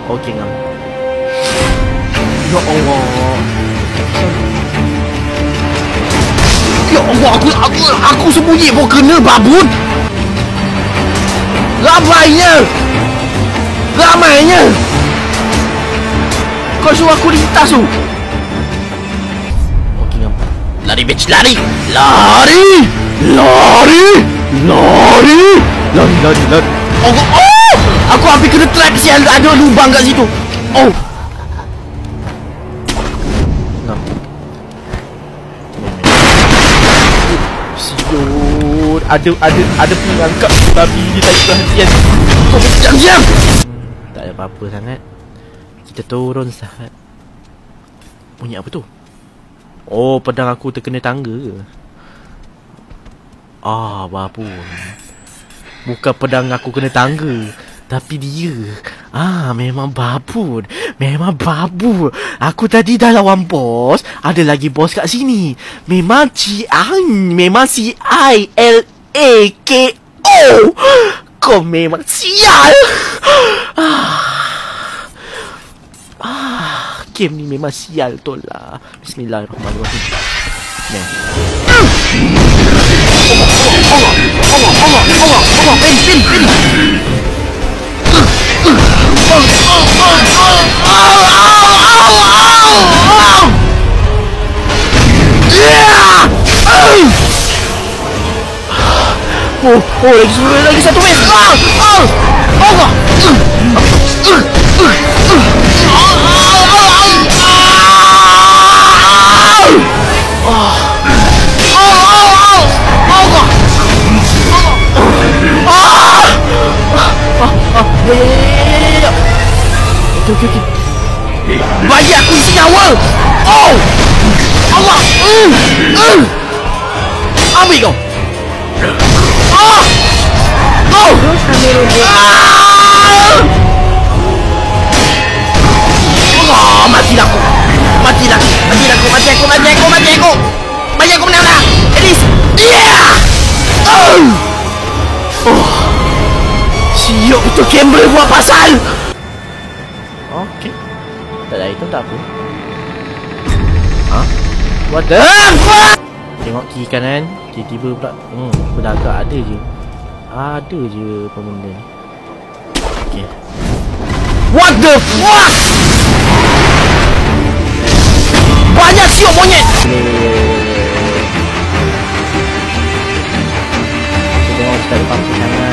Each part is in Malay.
Okey ngam. Ya Allah. Ya Allah, aku sembunyi pun kena babun. Ramainya. Kau suruh aku lintas tu. Okey ngam. Lari bitch, lari. Oh, aku hampir kena trap sial, ada lubang kat situ. Oh. Ngam. Siut, ada pengangkat tapi dia tak perhatian. Kau diam. Tak ada apa-apa sangat. Kita turun sahaja. Bunyi apa tu? Oh, pedang aku terkena tangga ke? Babun. Bukan pedang aku kena tangga, tapi dia. Memang babun. Aku tadi dah lawan bos. Ada lagi bos kat sini. Memang si ILAKO. Kau memang sial. Game ni memang sial betul lah. Bismillahirrahmanirrahim. Allah, pin. Lagi satu mes. Allah. Ya. Okey. Bagi aku isi nyawa. Allah. Ambil kau. Mati aku. Bagi aku menang lah. Elis. Siap itu Campbell buat pasal. Okey. Tak ada item tak apa. What the fuck? Tengok kiri kanan. Tiba-tiba pula berlagak ada je pemenda ni. Okey. What the fuck? Banyak siap monyet. Tengok kita ada pampu sangat.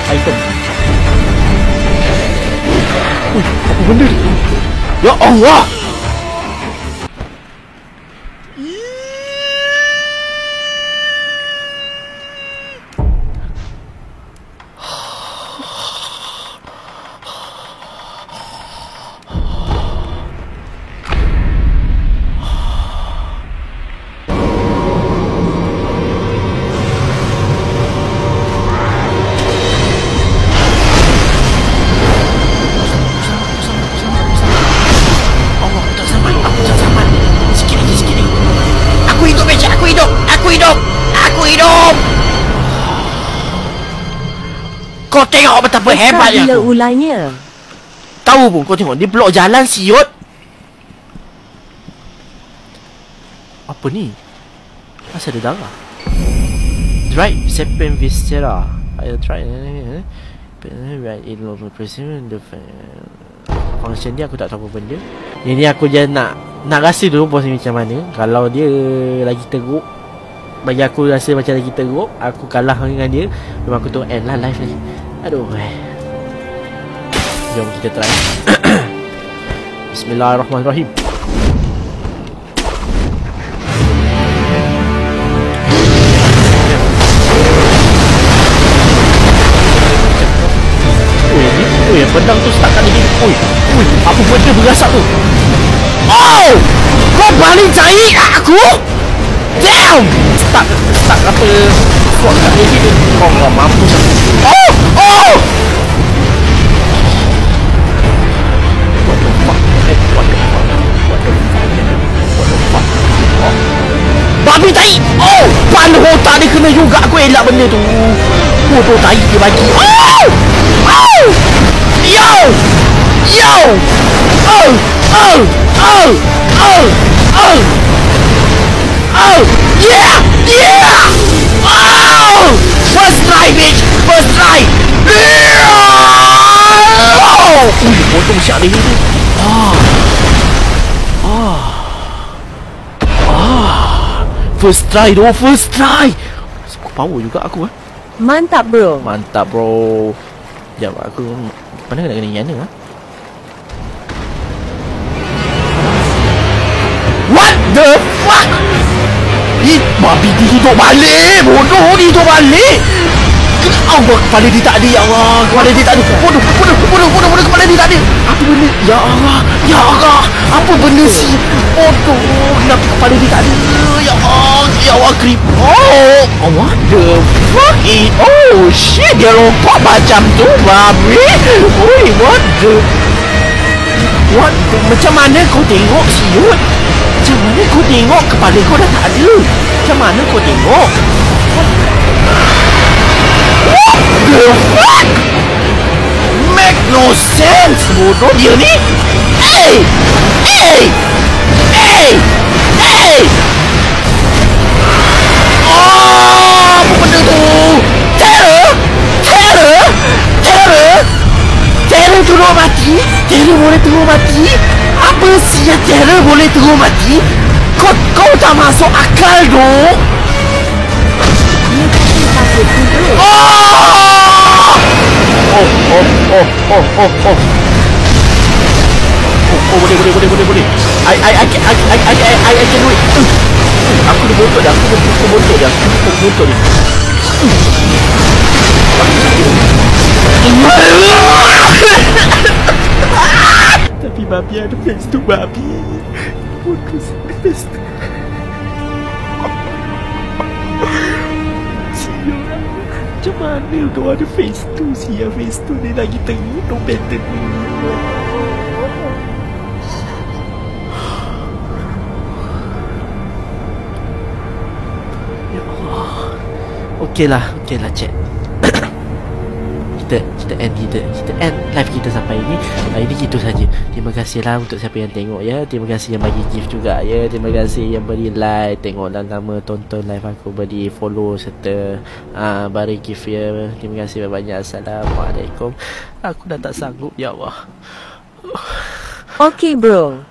Item. Apa benda ni? Ya Allah. Kau tengok betapa hebatnya aku. Ulangnya. Tahu pun kau tengok dia blok jalan siut. Apa ni? Asal ada darah. Right, Sepen Viscera. I'll try. Right, it will present the function dia aku tak tahu apa benda. Ini aku je nak rasa dulu bos ni macam mana. Kalau dia lagi teruk, bagi aku rasa macam lagi teruk, aku kalah dengan dia, memang aku tengok end lah live ni. Aduh. Jom kita try. Bismillahirrahmanirrahim. Pedang tu stuck kat ni. Apa benda berasap tu? Kau balik cari aku? Damn! Stuck apa? Kuat kat ni. Kau tak mampus. What the fuck? Babi tai! Pan otak dia kena juga. Aku elak benda tu. bodoh tai dia bagi. Oh! Oh! Yo! Yo! Oh! Oh! Oh! Oh! Oh! Oh! Yeah! Yeah! Oh! First try, bitch! First try! Yeah! Oh! Potong siap ni. First try doh, first try. Cukup power juga aku. Mantap bro. Mantap bro. Sekejap aku mana nak kena yana ah? What the fuck? Babi dia hidup balik. Bodoh dia hidup balik. Allah, kepala dia tak ada. Ya Allah, kepala dia tak ada. Bodoh, kepala dia tak ada. Apa benda? Ya Allah, ya Allah. Apa benda si bodoh? Kenapa kepala dia tak ada? Ya Allah, creep. Oh, what the fuck is? Oh shit, dia lompat macam tu, babi. Oi, what the? Macam mana kau tengok siut? Macam mana kau tengok kepala kau dah tak ada? Macam mana kau tengok? What the fuck? Make no sense, bodoh dia ni. Hey! Hey! Hey! Hey! Oh, apa benda tu? Terror! Terror! Terror! Terror terus mati? Terror boleh terus mati? Apa sih yang terror boleh terus mati? Kau tak masuk akal dong? Boleh. I can do it. Aku dah bontot dah. Aku bontot dah. Tapi babi ada face tu babi. Bodoh face tu. Macam mana kau ada face tu? Siap face tu ni lagi teruk. No better ni. Ya Allah. Okey lah chat. Kita end live kita sampai ini. Ini gitu saja. Terima kasihlah untuk siapa yang tengok ya. Terima kasih yang bagi gift juga ya. Terima kasih yang beri like, tengok dan lama tonton live aku, beri follow serta beri gift ya. Terima kasih banyak. Assalamualaikum. Aku dah tak sanggup ya Allah. Okay bro.